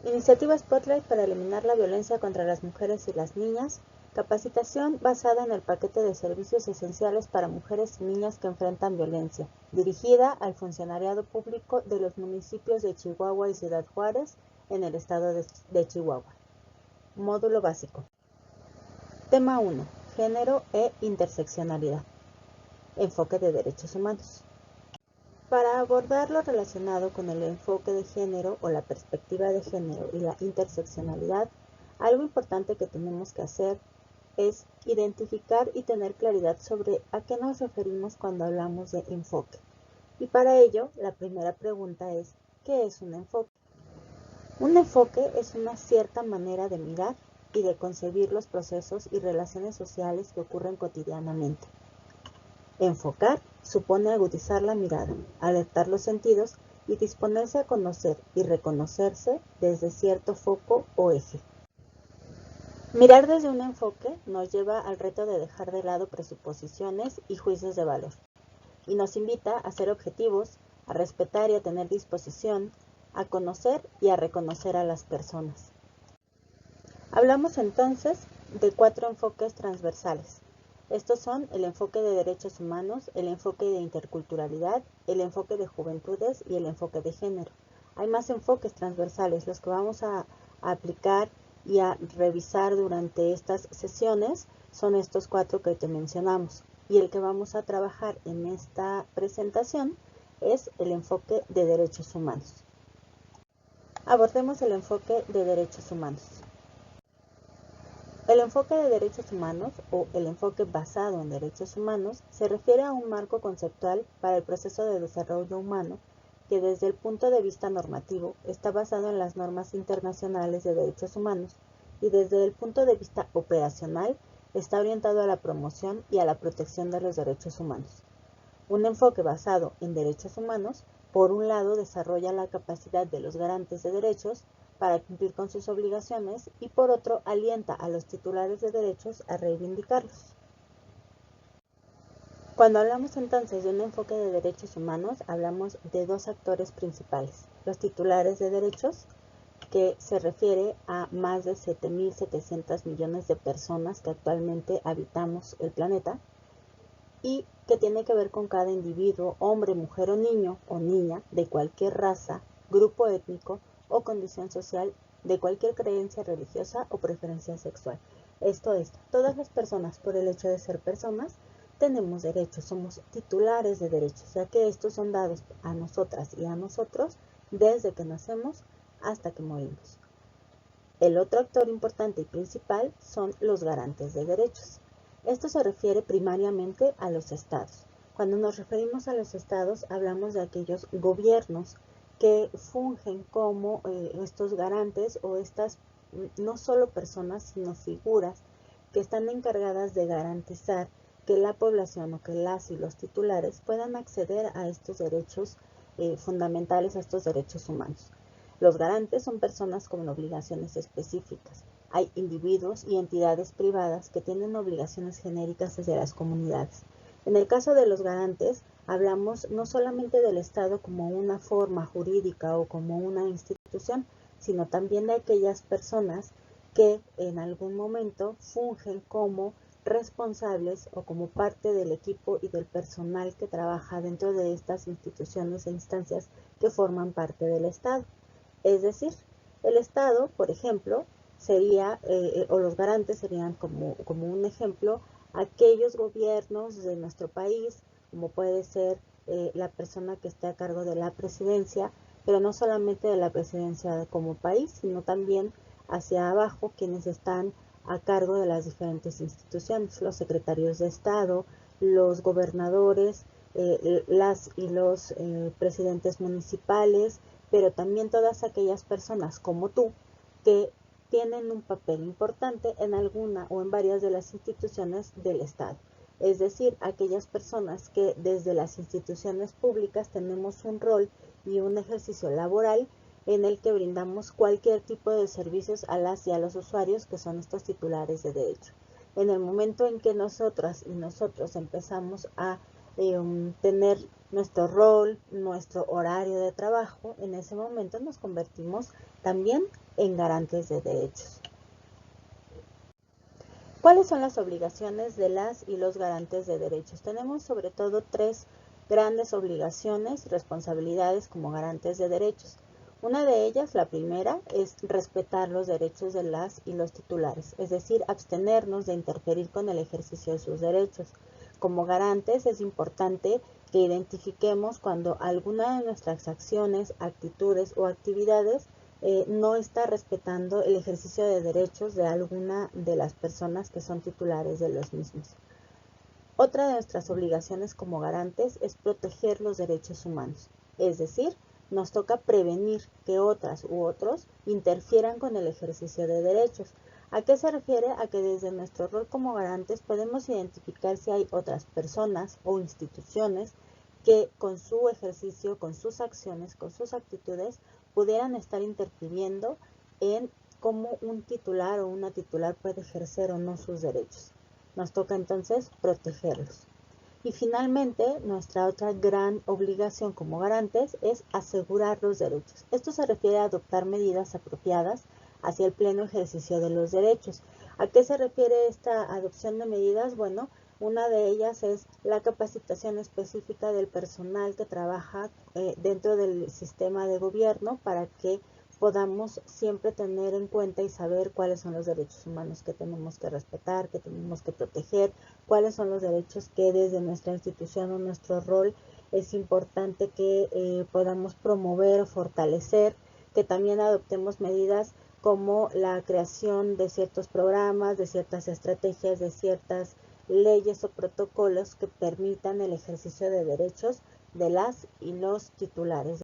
Iniciativa Spotlight para eliminar la violencia contra las mujeres y las niñas. Capacitación basada en el paquete de servicios esenciales para mujeres y niñas que enfrentan violencia, dirigida al funcionariado público de los municipios de Chihuahua y Ciudad Juárez, en el estado de Chihuahua. Módulo básico. Tema 1. Género e interseccionalidad. Enfoque de derechos humanos. Para abordar lo relacionado con el enfoque de género o la perspectiva de género y la interseccionalidad, algo importante que tenemos que hacer es identificar y tener claridad sobre a qué nos referimos cuando hablamos de enfoque. Y para ello, la primera pregunta es, ¿qué es un enfoque? Un enfoque es una cierta manera de mirar y de concebir los procesos y relaciones sociales que ocurren cotidianamente. Enfocar supone agudizar la mirada, alertar los sentidos y disponerse a conocer y reconocerse desde cierto foco o eje. Mirar desde un enfoque nos lleva al reto de dejar de lado presuposiciones y juicios de valor, y nos invita a ser objetivos, a respetar y a tener disposición, a conocer y a reconocer a las personas. Hablamos entonces de 4 enfoques transversales. Estos son el enfoque de derechos humanos, el enfoque de interculturalidad, el enfoque de juventudes y el enfoque de género. Hay más enfoques transversales, los que vamos a aplicar y a revisar durante estas sesiones son estos 4 que te mencionamos. Y el que vamos a trabajar en esta presentación es el enfoque de derechos humanos. Abordemos el enfoque de derechos humanos. El enfoque de derechos humanos o el enfoque basado en derechos humanos se refiere a un marco conceptual para el proceso de desarrollo humano que desde el punto de vista normativo está basado en las normas internacionales de derechos humanos y desde el punto de vista operacional está orientado a la promoción y a la protección de los derechos humanos. Un enfoque basado en derechos humanos, por un lado, desarrolla la capacidad de los garantes de derechos para cumplir con sus obligaciones y por otro, alienta a los titulares de derechos a reivindicarlos. Cuando hablamos entonces de un enfoque de derechos humanos, hablamos de 2 actores principales, los titulares de derechos, que se refiere a más de 7.700 millones de personas que actualmente habitamos el planeta y que tiene que ver con cada individuo, hombre, mujer o niña de cualquier raza, grupo étnico o condición social, de cualquier creencia religiosa o preferencia sexual. Esto es, todas las personas, por el hecho de ser personas, tenemos derechos, somos titulares de derechos, ya que estos son dados a nosotras y a nosotros desde que nacemos hasta que morimos. El otro actor importante y principal son los garantes de derechos. Esto se refiere primariamente a los estados. Cuando nos referimos a los estados, hablamos de aquellos gobiernos que fungen como estos garantes o estas no solo personas, sino figuras que están encargadas de garantizar que la población o que las y los titulares puedan acceder a estos derechos fundamentales, a estos derechos humanos. Los garantes son personas con obligaciones específicas. Hay individuos y entidades privadas que tienen obligaciones genéricas desde las comunidades. En el caso de los garantes, hablamos no solamente del Estado como una forma jurídica o como una institución, sino también de aquellas personas que en algún momento fungen como responsables o como parte del equipo y del personal que trabaja dentro de estas instituciones e instancias que forman parte del Estado. Es decir, el Estado, por ejemplo, sería, o los garantes serían como un ejemplo, aquellos gobiernos de nuestro país, como puede ser la persona que esté a cargo de la presidencia, pero no solamente de la presidencia como país, sino también hacia abajo quienes están a cargo de las diferentes instituciones, los secretarios de Estado, los gobernadores, las y los presidentes municipales, pero también todas aquellas personas como tú que tienen un papel importante en alguna o en varias de las instituciones del Estado. Es decir, aquellas personas que desde las instituciones públicas tenemos un rol y un ejercicio laboral en el que brindamos cualquier tipo de servicios a las y a los usuarios que son estos titulares de derecho. En el momento en que nosotras y nosotros empezamos a tener nuestro rol, nuestro horario de trabajo, en ese momento nos convertimos también en garantes de derechos. ¿Cuáles son las obligaciones de las y los garantes de derechos? Tenemos sobre todo tres grandes obligaciones y responsabilidades como garantes de derechos. Una de ellas, la primera, es respetar los derechos de las y los titulares, es decir, abstenernos de interferir con el ejercicio de sus derechos. Como garantes es importante que identifiquemos cuando alguna de nuestras acciones, actitudes o actividades no está respetando el ejercicio de derechos de alguna de las personas que son titulares de los mismos. Otra de nuestras obligaciones como garantes es proteger los derechos humanos, es decir, nos toca prevenir que otras u otros interfieran con el ejercicio de derechos. ¿A qué se refiere? A que desde nuestro rol como garantes podemos identificar si hay otras personas o instituciones que con su ejercicio, con sus acciones, con sus actitudes, pudieran estar interfiriendo en cómo un titular o una titular puede ejercer o no sus derechos. Nos toca entonces protegerlos. Y finalmente, nuestra otra gran obligación como garantes es asegurar los derechos. Esto se refiere a adoptar medidas apropiadas hacia el pleno ejercicio de los derechos. ¿A qué se refiere esta adopción de medidas? Bueno, una de ellas es la capacitación específica del personal que trabaja dentro del sistema de gobierno para que podamos siempre tener en cuenta y saber cuáles son los derechos humanos que tenemos que respetar, que tenemos que proteger, cuáles son los derechos que desde nuestra institución o nuestro rol es importante que podamos promover o fortalecer, que también adoptemos medidas como la creación de ciertos programas, de ciertas estrategias, de ciertas leyes o protocolos que permitan el ejercicio de derechos de las y los titulares.